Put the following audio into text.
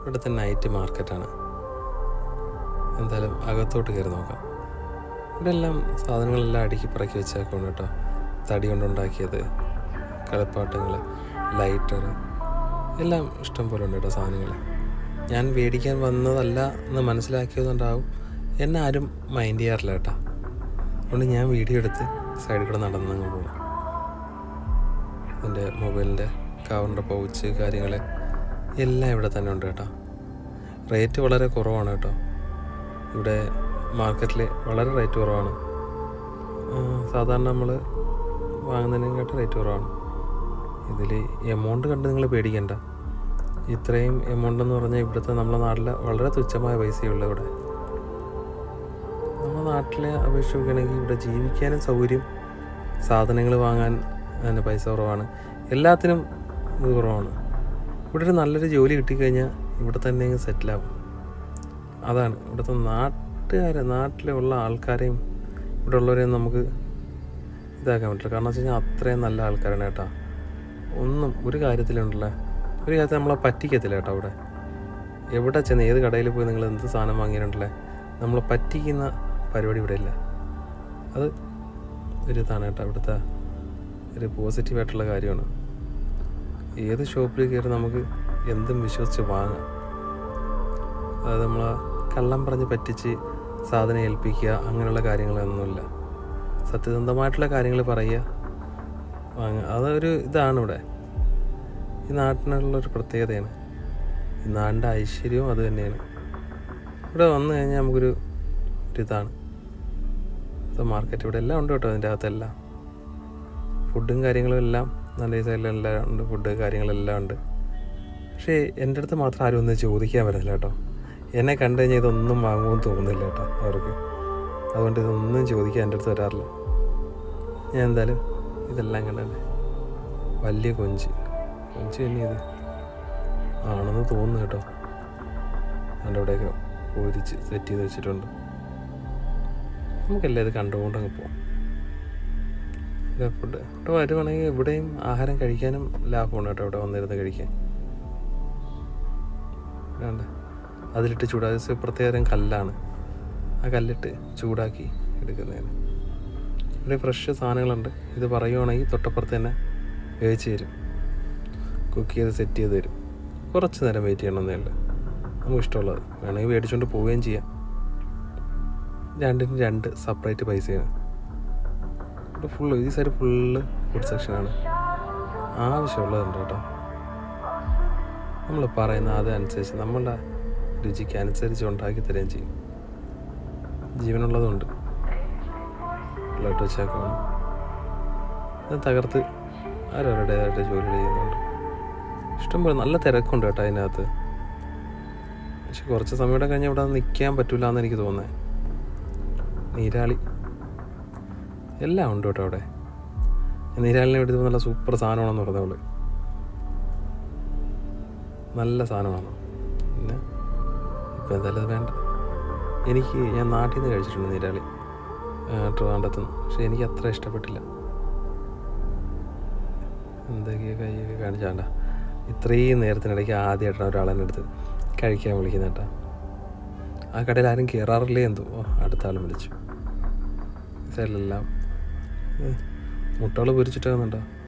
ഇവിടുത്തെ നൈറ്റ് മാർക്കറ്റാണ്. എന്തായാലും അകത്തോട്ട് കയറി നോക്കാം. ഇവിടെ എല്ലാം സാധനങ്ങളെല്ലാം അടുക്കി പറക്കി വെച്ചേക്കാണ് കേട്ടോ. തടി കൊണ്ടുണ്ടാക്കിയത്, കളിപ്പാട്ടങ്ങൾ, ലൈറ്റർ എല്ലാം ഇഷ്ടം പോലെ ഉണ്ട് കേട്ടോ സാധനങ്ങൾ. ഞാൻ മേടിക്കാൻ വന്നതല്ല എന്ന് മനസ്സിലാക്കിയതുകൊണ്ടാവും എന്നെ ആരും മൈൻഡ് ചെയ്യാറില്ല കേട്ടോ. അതുകൊണ്ട് ഞാൻ വീഡിയോ എടുത്ത് സൈഡിൽ കൂടെ നടന്നങ്ങ് പോകും. എൻ്റെ മൊബൈലിൻ്റെ കവറിൻ്റെ പൗച്ച് കാര്യങ്ങൾ എല്ലാം ഇവിടെ തന്നെ ഉണ്ട് കേട്ടോ. റേറ്റ് വളരെ കുറവാണ് കേട്ടോ. ഇവിടെ മാർക്കറ്റിൽ വളരെ റേറ്റ് കുറവാണ്. സാധാരണ നമ്മൾ വാങ്ങുന്നതിനെക്കാട്ട് റേറ്റ് കുറവാണ്. ഇതിൽ എമൗണ്ട് കണ്ട് നിങ്ങൾ പേടിക്കണ്ട. ഇത്രയും എമൗണ്ട് എന്ന് പറഞ്ഞാൽ ഇവിടുത്തെ നമ്മുടെ നാട്ടിലെ വളരെ തുച്ഛമായ പൈസയുള്ളൂ ഇവിടെ. നമ്മുടെ നാട്ടിലെ അപേക്ഷിച്ച് നോക്കുകയാണെങ്കിൽ ഇവിടെ ജീവിക്കാനും സൗകര്യം, സാധനങ്ങൾ വാങ്ങാൻ അതിന് പൈസ കുറവാണ്, എല്ലാത്തിനും ഇത് കുറവാണ്. ഇവിടെ ഒരു നല്ലൊരു ജോലി കിട്ടിക്കഴിഞ്ഞാൽ ഇവിടെ തന്നെ സെറ്റിലാവും. അതാണ് ഇവിടുത്തെ നാട്ടിലുള്ള ആൾക്കാരെയും ഇവിടെ ഉള്ളവരെയും നമുക്ക് ഇതാക്കാൻ പറ്റില്ല. കാരണം വെച്ച് കഴിഞ്ഞാൽ അത്രയും നല്ല ആൾക്കാരാണ് കേട്ടോ. ഒന്നും ഒരു കാര്യത്തിലുണ്ടല്ലേ, ഒരു കാര്യത്തിൽ നമ്മളെ പറ്റിക്കത്തില്ല കേട്ടോ. ഇവിടെ എവിടെ ചെന്ന് ഏത് കടയിൽ പോയി നിങ്ങൾ എന്ത് സാധനം വാങ്ങിയിട്ടുണ്ടല്ലേ, നമ്മളെ പറ്റിക്കുന്ന പരിപാടി ഇവിടെ ഇല്ല. അത് ഒരു ഇതാണ് കേട്ടോ ഇവിടുത്തെ ഒരു പോസിറ്റീവായിട്ടുള്ള കാര്യമാണ്. ഏത് ഷോപ്പിൽ കയറി നമുക്ക് എന്തും വിശ്വസിച്ച് വാങ്ങാം. അതായത് നമ്മളെ കള്ളം പറഞ്ഞ് പറ്റിച്ച് സാധനം ഏൽപ്പിക്കുക അങ്ങനെയുള്ള കാര്യങ്ങളൊന്നുമില്ല. സത്യസന്ധമായിട്ടുള്ള കാര്യങ്ങൾ പറയുക, വാങ്ങുക. അതൊരു ഇതാണ് ഇവിടെ ഈ നാട്ടിനുള്ളൊരു പ്രത്യേകതയാണ്. ഈ നാടിൻ്റെ ഐശ്വര്യവും അത് തന്നെയാണ്. ഇവിടെ വന്നു കഴിഞ്ഞാൽ നമുക്കൊരു ഇതാണ് മാർക്കറ്റ്. ഇവിടെ എല്ലാം ഉണ്ട് കേട്ടോ. അതിൻ്റെ അകത്തെല്ലാം ഫുഡും കാര്യങ്ങളും എല്ലാം നല്ല സൈഡിലെല്ലാം ഉണ്ട്. ഫുഡ് കാര്യങ്ങളെല്ലാം ഉണ്ട്. പക്ഷേ എൻ്റെ അടുത്ത് മാത്രം ആരും ഒന്നും ചോദിക്കാൻ പറ്റില്ല കേട്ടോ. എന്നെ കണ്ടു കഴിഞ്ഞാൽ ഇതൊന്നും വാങ്ങുമെന്ന് തോന്നുന്നില്ല കേട്ടോ അവർക്ക്. അതുകൊണ്ട് ഇതൊന്നും ചോദിക്കാൻ എൻ്റെ അടുത്ത് വരാറില്ല. ഞാൻ എന്തായാലും ഇതെല്ലാം കണ്ടല്ലേ വലിയ കൊഞ്ച് തന്നെ ഇത് ആണെന്ന് തോന്നുന്നു കേട്ടോ. അതിൻ്റെ അവിടെയൊക്കെ പൊരിച്ച് സെറ്റ് ചെയ്ത് വെച്ചിട്ടുണ്ട്. നമുക്കെല്ലാം ഇത് കണ്ടുകൊണ്ട് അങ്ങ് പോകാം. ഫുഡ് ഇവിടെ വരുവാണെങ്കിൽ ഇവിടെയും ആഹാരം കഴിക്കാനും ലാഭമാണ് കേട്ടോ. ഇവിടെ വന്നിരുന്ന് കഴിക്കാൻ വേണ്ട അതിലിട്ട് ചൂടാക്കി പ്രത്യേകം കല്ലാണ്. ആ കല്ലിട്ട് ചൂടാക്കി എടുക്കുന്നതിന് ഇവിടെ ഫ്രഷ് സാധനങ്ങളുണ്ട്. ഇത് പറയുവാണെങ്കിൽ തൊട്ടപ്പുറത്ത് തന്നെ വേവിച്ച് തരും, കുക്ക് ചെയ്ത് സെറ്റ് ചെയ്ത് തരും. കുറച്ച് നേരം വെയിറ്റ് ചെയ്യണമെന്നേ ഉള്ളൂ. നമുക്ക് ഇഷ്ടമുള്ളത് വേണമെങ്കിൽ മേടിച്ചുകൊണ്ട് പോവുകയും ചെയ്യാം. രണ്ടിനും രണ്ട് സെപ്പറേറ്റ് പൈസയാണ്. ഇവിടെ ഫുള്ള് ഈ സൈഡ് ഫുള്ള് ഫുഡ് സെക്ഷനാണ്. ആവശ്യമുള്ളതുണ്ട് കേട്ടോ. നമ്മൾ പറയുന്ന അതനുസരിച്ച് നമ്മളുടെ രുചിക്ക് അനുസരിച്ച് ഉണ്ടാക്കി തരുകയും ചെയ്യും. ജീവനുള്ളതുണ്ട്. ഉള്ളിട്ട് വെച്ചേക്കാണ്. അത് തകർത്ത് അവരവരുടേതായിട്ട് ജോലി ചെയ്യുന്നുണ്ട്. ഇഷ്ടംപോലെ നല്ല തിരക്കുണ്ട് കേട്ടോ അതിനകത്ത്. പക്ഷെ കുറച്ച് സമയം കഴിഞ്ഞാൽ ഇവിടെ നിൽക്കാൻ പറ്റില്ല എന്ന് എനിക്ക് തോന്നുന്നത്. നീരാളി എല്ലാം ഉണ്ട് കേട്ടോ അവിടെ. നീരാളിനെ എടുത്തപ്പോൾ നല്ല സൂപ്പർ സാധനമാണെന്ന് പറഞ്ഞവള്. നല്ല സാധനമാണ്. പിന്നെ ഇപ്പം എന്തായാലും അത് വേണ്ട. ഞാൻ നാട്ടിൽ നിന്ന് കഴിച്ചിട്ടുണ്ട് നീരാളി, ട്രിവാൻഡ്രത്തുനിന്ന്. പക്ഷെ എനിക്ക് അത്ര ഇഷ്ടപ്പെട്ടില്ല. എന്തൊക്കെയോ കൈയൊക്കെ കാണിച്ചാണ്ട. ഇത്രയും നേരത്തിനിടയ്ക്ക് ആദ്യമായിട്ടാണ് ഒരാളെന്നെ എടുത്ത് കഴിക്കാൻ വിളിക്കുന്നത് കേട്ടോ. ആ കടയിൽ ആരും കയറാറില്ലേ എന്തോ. അടുത്ത ആൾ വിളിച്ചു. സൈഡിലെല്ലാം മുട്ടകൾ പൊരിച്ചിട്ടാകുന്നുണ്ടോ.